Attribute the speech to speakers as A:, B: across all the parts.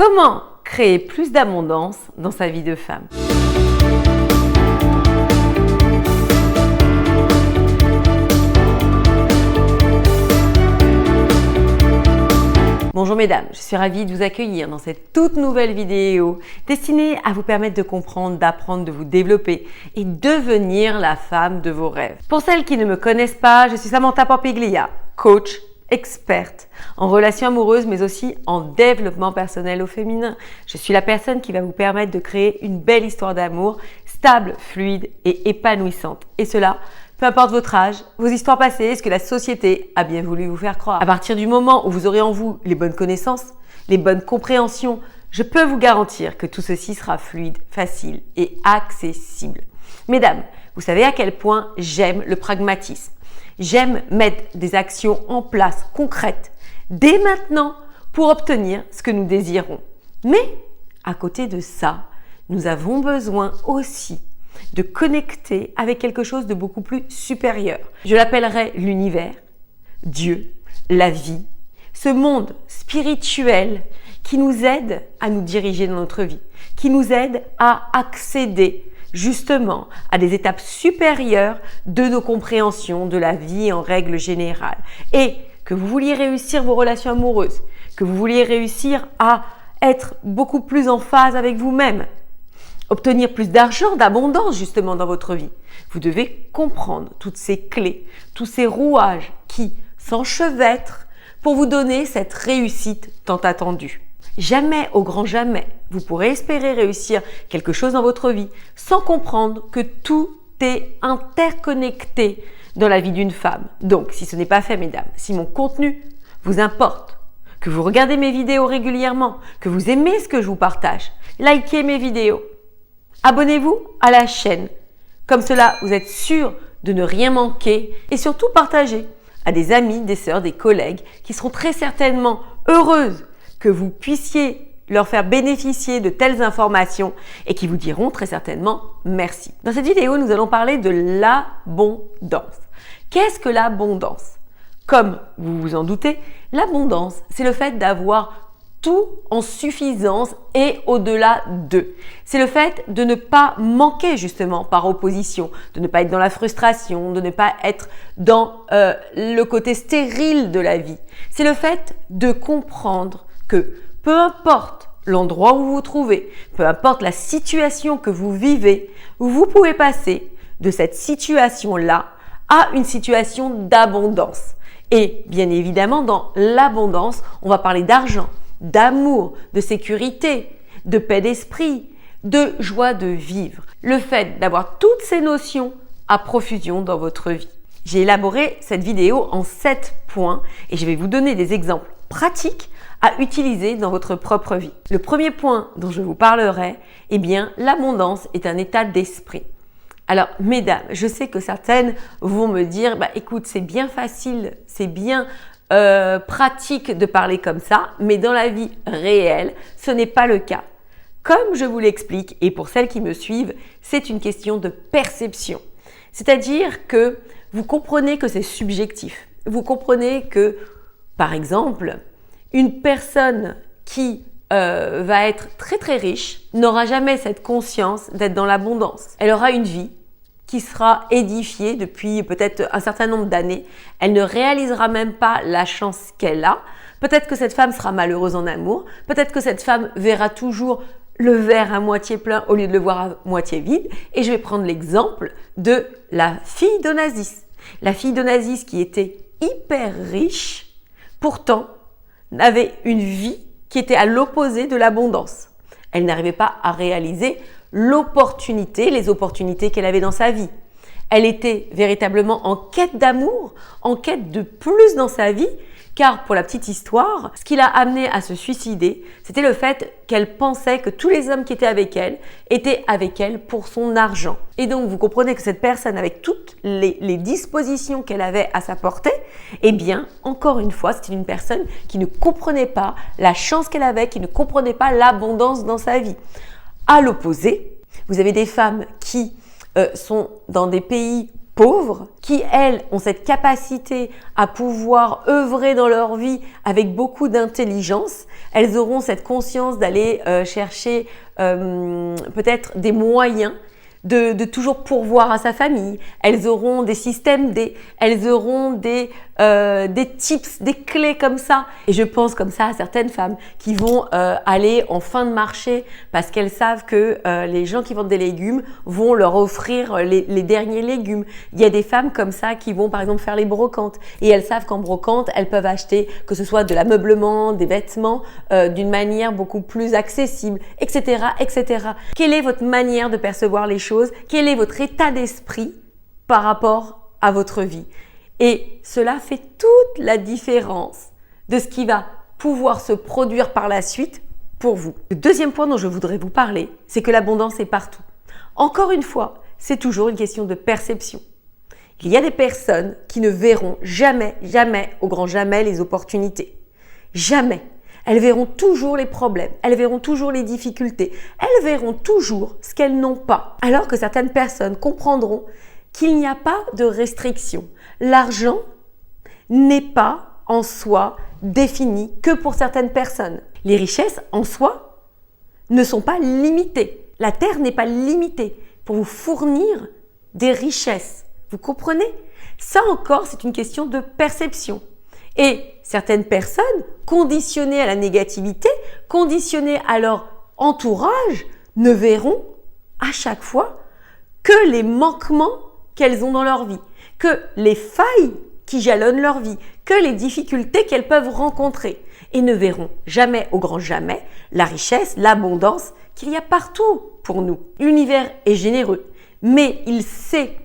A: Comment créer plus d'abondance dans sa vie de femme? Bonjour mesdames, je suis ravie de vous accueillir dans cette toute nouvelle vidéo destinée à vous permettre de comprendre, d'apprendre, de vous développer et devenir la femme de vos rêves. Pour celles qui ne me connaissent pas, je suis Samantha Pampiglia, coach, experte en relations amoureuses mais aussi en développement personnel au féminin. Je suis la personne qui va vous permettre de créer une belle histoire d'amour stable, fluide et épanouissante. Et cela, peu importe votre âge, vos histoires passées, ce que la société a bien voulu vous faire croire. À partir du moment où vous aurez en vous les bonnes connaissances, les bonnes compréhensions, je peux vous garantir que tout ceci sera fluide, facile et accessible. Mesdames, vous savez à quel point j'aime le pragmatisme. J'aime mettre des actions en place concrètes dès maintenant pour obtenir ce que nous désirons. Mais à côté de ça, nous avons besoin aussi de connecter avec quelque chose de beaucoup plus supérieur. Je l'appellerai l'univers, Dieu, la vie, ce monde spirituel qui nous aide à nous diriger dans notre vie, qui nous aide à accéder justement à des étapes supérieures de nos compréhensions de la vie en règle générale. Et que vous vouliez réussir vos relations amoureuses, que vous vouliez réussir à être beaucoup plus en phase avec vous-même, obtenir plus d'argent, d'abondance justement dans votre vie, vous devez comprendre toutes ces clés, tous ces rouages qui s'enchevêtrent pour vous donner cette réussite tant attendue. Jamais, au grand jamais, vous pourrez espérer réussir quelque chose dans votre vie sans comprendre que tout est interconnecté dans la vie d'une femme. Donc, si ce n'est pas fait, mesdames, si mon contenu vous importe, que vous regardez mes vidéos régulièrement, que vous aimez ce que je vous partage, likez mes vidéos, abonnez-vous à la chaîne. Comme cela, vous êtes sûr de ne rien manquer et surtout partagez à des amis, des sœurs, des collègues qui seront très certainement heureuses que vous puissiez leur faire bénéficier de telles informations et qui vous diront très certainement merci. Dans cette vidéo, nous allons parler de l'abondance. Qu'est-ce que l'abondance? Comme vous vous en doutez, l'abondance, c'est le fait d'avoir tout en suffisance et au-delà d'eux. C'est le fait de ne pas manquer justement par opposition, de ne pas être dans la frustration, de ne pas être dans le côté stérile de la vie. C'est le fait de comprendre que peu importe l'endroit où vous vous trouvez, peu importe la situation que vous vivez, vous pouvez passer de cette situation-là à une situation d'abondance. Et bien évidemment, dans l'abondance, on va parler d'argent, d'amour, de sécurité, de paix d'esprit, de joie de vivre. Le fait d'avoir toutes ces notions à profusion dans votre vie. J'ai élaboré cette vidéo en 7 points et je vais vous donner des exemples pratiques à utiliser dans votre propre vie. Le premier point dont je vous parlerai, eh bien, l'abondance est un état d'esprit. Alors, mesdames, je sais que certaines vont me dire, écoute, c'est bien facile, c'est bien pratique de parler comme ça, mais dans la vie réelle, ce n'est pas le cas. Comme je vous l'explique, et pour celles qui me suivent, c'est une question de perception. C'est-à-dire que vous comprenez que c'est subjectif. Vous comprenez que, par exemple, une personne qui va être très très riche n'aura jamais cette conscience d'être dans l'abondance. Elle aura une vie qui sera édifiée depuis peut-être un certain nombre d'années. Elle ne réalisera même pas la chance qu'elle a. Peut-être que cette femme sera malheureuse en amour. Peut-être que cette femme verra toujours le verre à moitié plein au lieu de le voir à moitié vide. Et je vais prendre l'exemple de la fille d'Onassis. La fille d'Onassis qui était hyper riche, pourtant avait une vie qui était à l'opposé de l'abondance. Elle n'arrivait pas à réaliser les opportunités qu'elle avait dans sa vie. Elle était véritablement en quête d'amour, en quête de plus dans sa vie, car pour la petite histoire, ce qui l'a amenée à se suicider, c'était le fait qu'elle pensait que tous les hommes qui étaient avec elle pour son argent. Et donc, vous comprenez que cette personne, avec toutes les dispositions qu'elle avait à sa portée, eh bien, encore une fois, c'était une personne qui ne comprenait pas la chance qu'elle avait, qui ne comprenait pas l'abondance dans sa vie. À l'opposé, vous avez des femmes qui sont dans des pays pauvres, qui elles ont cette capacité à pouvoir œuvrer dans leur vie avec beaucoup d'intelligence. Elles auront cette conscience d'aller chercher peut-être des moyens de toujours pourvoir à sa famille. Elles auront des systèmes D, elles auront des tips, des clés comme ça. Et je pense comme ça à certaines femmes qui vont aller en fin de marché parce qu'elles savent que les gens qui vendent des légumes vont leur offrir les derniers légumes. Il y a des femmes comme ça qui vont par exemple faire les brocantes et elles savent qu'en brocante, elles peuvent acheter que ce soit de l'ameublement, des vêtements d'une manière beaucoup plus accessible, etc., etc. Quelle est votre manière de percevoir les choses? Quel est votre état d'esprit par rapport à votre vie? Et cela fait toute la différence de ce qui va pouvoir se produire par la suite pour vous. Le deuxième point dont je voudrais vous parler, c'est que l'abondance est partout. Encore une fois, c'est toujours une question de perception. Il y a des personnes qui ne verront jamais, jamais, au grand jamais, les opportunités. Jamais. Elles verront toujours les problèmes, elles verront toujours les difficultés, elles verront toujours ce qu'elles n'ont pas. Alors que certaines personnes comprendront qu'il n'y a pas de restriction. L'argent n'est pas en soi défini que pour certaines personnes. Les richesses en soi ne sont pas limitées. La terre n'est pas limitée pour vous fournir des richesses. Vous comprenez? Ça encore, c'est une question de perception. Et certaines personnes, conditionnées à la négativité, conditionnées à leur entourage, ne verront à chaque fois que les manquements qu'elles ont dans leur vie, que les failles qui jalonnent leur vie, que les difficultés qu'elles peuvent rencontrer et ne verront jamais, au grand jamais, la richesse, l'abondance qu'il y a partout pour nous. L'univers est généreux, mais il sait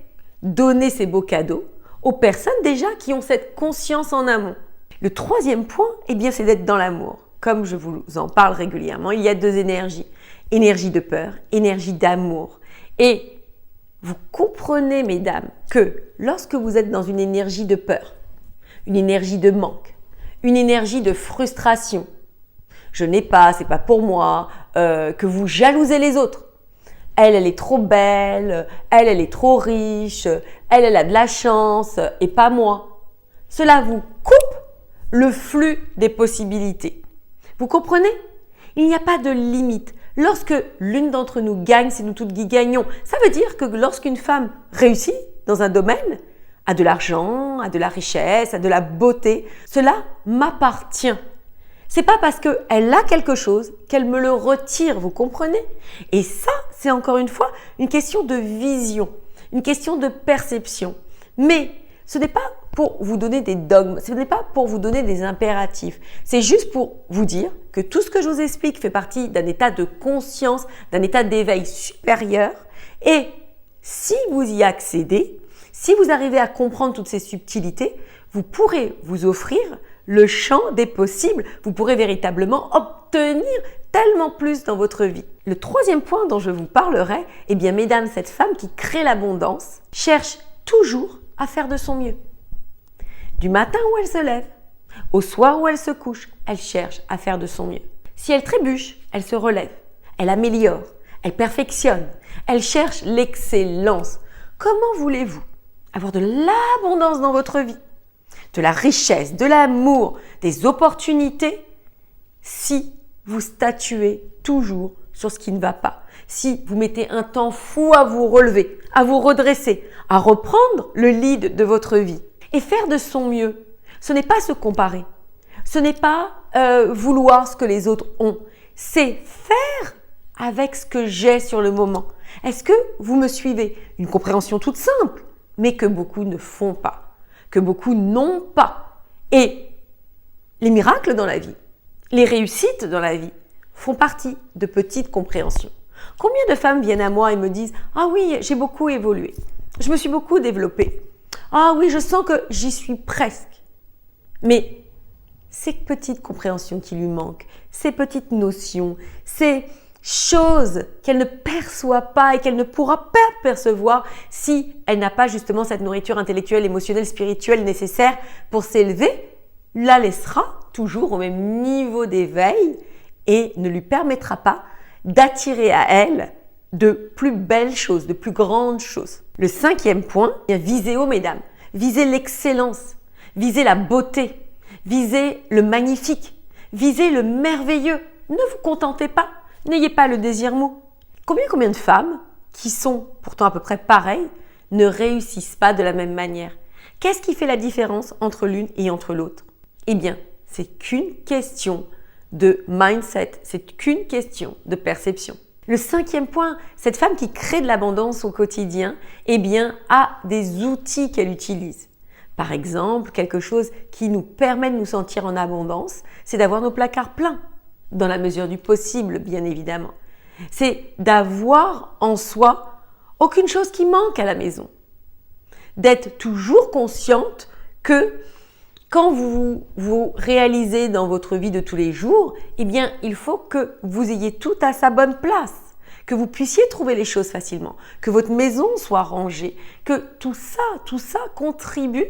A: donner ces beaux cadeaux aux personnes déjà qui ont cette conscience en amont. Le troisième point, eh bien, c'est d'être dans l'amour. Comme je vous en parle régulièrement, il y a deux énergies. Énergie de peur, énergie d'amour. Et vous comprenez, mesdames, que lorsque vous êtes dans une énergie de peur, une énergie de manque, une énergie de frustration, je n'ai pas, c'est pas pour moi, que vous jalousez les autres. Elle est trop belle, elle est trop riche, elle a de la chance et pas moi. Cela vous coupe le flux des possibilités. Vous comprenez? Il n'y a pas de limite. Lorsque l'une d'entre nous gagne, c'est nous toutes qui gagnons. Ça veut dire que lorsqu'une femme réussit dans un domaine, a de l'argent, a de la richesse, a de la beauté, cela m'appartient. C'est pas parce qu'elle a quelque chose qu'elle me le retire, vous comprenez? Et ça, c'est encore une fois une question de vision, une question de perception. Mais ce n'est pas pour vous donner des dogmes, ce n'est pas pour vous donner des impératifs. C'est juste pour vous dire que tout ce que je vous explique fait partie d'un état de conscience, d'un état d'éveil supérieur. Et si vous y accédez, si vous arrivez à comprendre toutes ces subtilités, vous pourrez vous offrir le champ des possibles. Vous pourrez véritablement obtenir tellement plus dans votre vie. Le troisième point dont je vous parlerai, eh bien, mesdames, cette femme qui crée l'abondance cherche toujours à faire de son mieux. Du matin où elle se lève, au soir où elle se couche, elle cherche à faire de son mieux. Si elle trébuche, elle se relève, elle améliore, elle perfectionne, elle cherche l'excellence. Comment voulez-vous avoir de l'abondance dans votre vie, de la richesse, de l'amour, des opportunités, si vous statuez toujours sur ce qui ne va pas, si vous mettez un temps fou à vous relever, à vous redresser, à reprendre le lead de votre vie et faire de son mieux. Ce n'est pas se comparer, ce n'est pas vouloir ce que les autres ont, c'est faire avec ce que j'ai sur le moment. Est-ce que vous me suivez? Une compréhension toute simple, mais que beaucoup ne font pas, que beaucoup n'ont pas. Et les miracles dans la vie, les réussites dans la vie font partie de petites compréhensions. Combien de femmes viennent à moi et me disent « Ah oui, j'ai beaucoup évolué, je me suis beaucoup développée. Ah oui, je sens que j'y suis presque. » Mais ces petites compréhensions qui lui manquent, ces petites notions, ces choses qu'elle ne perçoit pas et qu'elle ne pourra pas percevoir si elle n'a pas justement cette nourriture intellectuelle, émotionnelle, spirituelle nécessaire pour s'élever, la laissera toujours au même niveau d'éveil et ne lui permettra pas d'attirer à elle de plus belles choses, de plus grandes choses. Le 5e point, visez haut, mesdames. Visez l'excellence, visez la beauté, visez le magnifique, visez le merveilleux. Ne vous contentez pas, n'ayez pas le désir mou. Combien de femmes, qui sont pourtant à peu près pareilles, ne réussissent pas de la même manière? Qu'est-ce qui fait la différence entre l'une et entre l'autre? Eh bien, c'est qu'une question de mindset, c'est qu'une question de perception. Le 5e point, cette femme qui crée de l'abondance au quotidien, eh bien, a des outils qu'elle utilise. Par exemple, quelque chose qui nous permet de nous sentir en abondance, c'est d'avoir nos placards pleins, dans la mesure du possible, bien évidemment. C'est d'avoir en soi aucune chose qui manque à la maison. D'être toujours consciente que quand vous réalisez dans votre vie de tous les jours, eh bien, il faut que vous ayez tout à sa bonne place, que vous puissiez trouver les choses facilement, que votre maison soit rangée, que tout ça contribue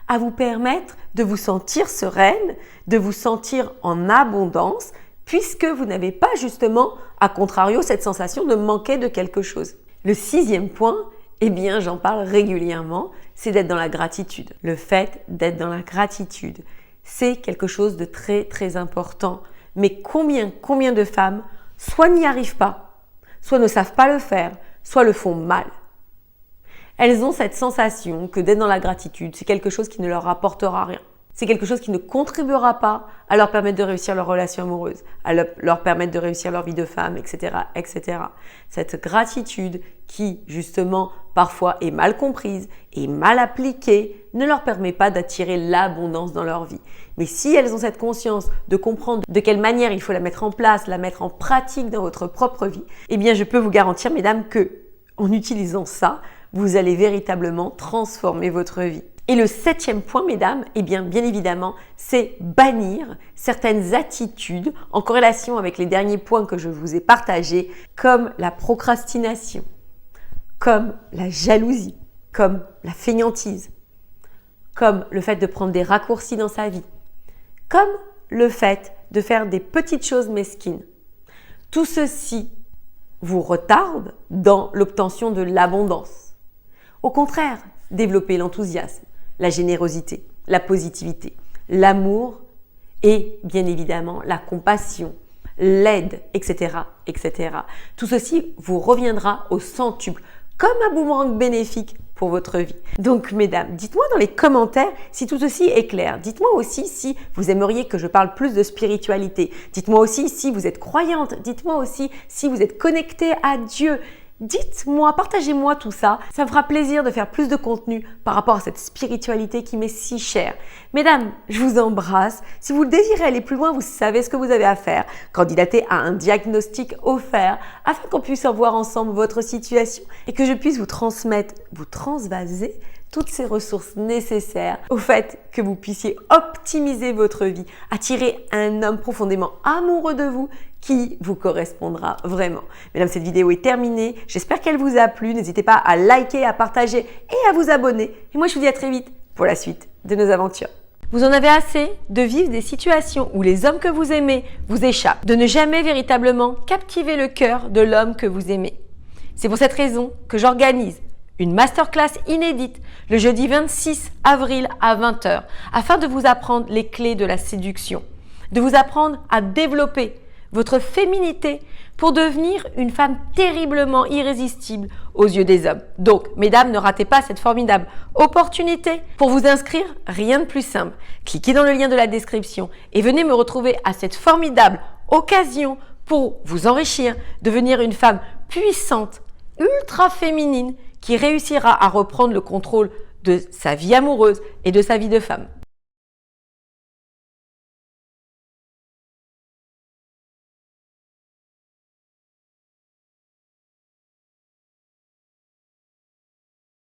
A: à vous permettre de vous sentir sereine, de vous sentir en abondance, puisque vous n'avez pas justement, à contrario, cette sensation de manquer de quelque chose. Le 6e point, eh bien, j'en parle régulièrement, c'est d'être dans la gratitude. Le fait d'être dans la gratitude, c'est quelque chose de très, très important. Mais combien de femmes, soit n'y arrivent pas, soit ne savent pas le faire, soit le font mal. Elles ont cette sensation que d'être dans la gratitude, c'est quelque chose qui ne leur apportera rien. C'est quelque chose qui ne contribuera pas à leur permettre de réussir leur relation amoureuse, à leur permettre de réussir leur vie de femme, etc., etc. Cette gratitude qui, justement, parfois est mal comprise et mal appliquée, ne leur permet pas d'attirer l'abondance dans leur vie. Mais si elles ont cette conscience de comprendre de quelle manière il faut la mettre en place, la mettre en pratique dans votre propre vie, eh bien, je peux vous garantir, mesdames, que en utilisant ça, vous allez véritablement transformer votre vie. Et le 7e point, mesdames, eh bien évidemment, c'est bannir certaines attitudes en corrélation avec les derniers points que je vous ai partagés, comme la procrastination, comme la jalousie, comme la fainéantise, comme le fait de prendre des raccourcis dans sa vie, comme le fait de faire des petites choses mesquines. Tout ceci vous retarde dans l'obtention de l'abondance. Au contraire, développez l'enthousiasme, la générosité, la positivité, l'amour et bien évidemment la compassion, l'aide, etc., etc. Tout ceci vous reviendra au centuple comme un boomerang bénéfique pour votre vie. Donc mesdames, dites-moi dans les commentaires si tout ceci est clair. Dites-moi aussi si vous aimeriez que je parle plus de spiritualité. Dites-moi aussi si vous êtes croyante. Dites-moi aussi si vous êtes connectée à Dieu. Dites-moi, partagez-moi tout ça. Ça me fera plaisir de faire plus de contenu par rapport à cette spiritualité qui m'est si chère. Mesdames, je vous embrasse. Si vous désirez aller plus loin, vous savez ce que vous avez à faire. Candidatez à un diagnostic offert afin qu'on puisse voir ensemble votre situation et que je puisse vous transmettre, vous transvaser toutes ces ressources nécessaires au fait que vous puissiez optimiser votre vie, attirer un homme profondément amoureux de vous qui vous correspondra vraiment. Mesdames, cette vidéo est terminée. J'espère qu'elle vous a plu. N'hésitez pas à liker, à partager et à vous abonner. Et moi, je vous dis à très vite pour la suite de nos aventures. Vous en avez assez de vivre des situations où les hommes que vous aimez vous échappent, de ne jamais véritablement captiver le cœur de l'homme que vous aimez. C'est pour cette raison que j'organise une masterclass inédite le jeudi 26 avril à 20h afin de vous apprendre les clés de la séduction, de vous apprendre à développer votre féminité pour devenir une femme terriblement irrésistible aux yeux des hommes. Donc, mesdames, ne ratez pas cette formidable opportunité. Pour vous inscrire, rien de plus simple. Cliquez dans le lien de la description et venez me retrouver à cette formidable occasion pour vous enrichir, devenir une femme puissante, ultra féminine, qui réussira à reprendre le contrôle de sa vie amoureuse et de sa vie de femme.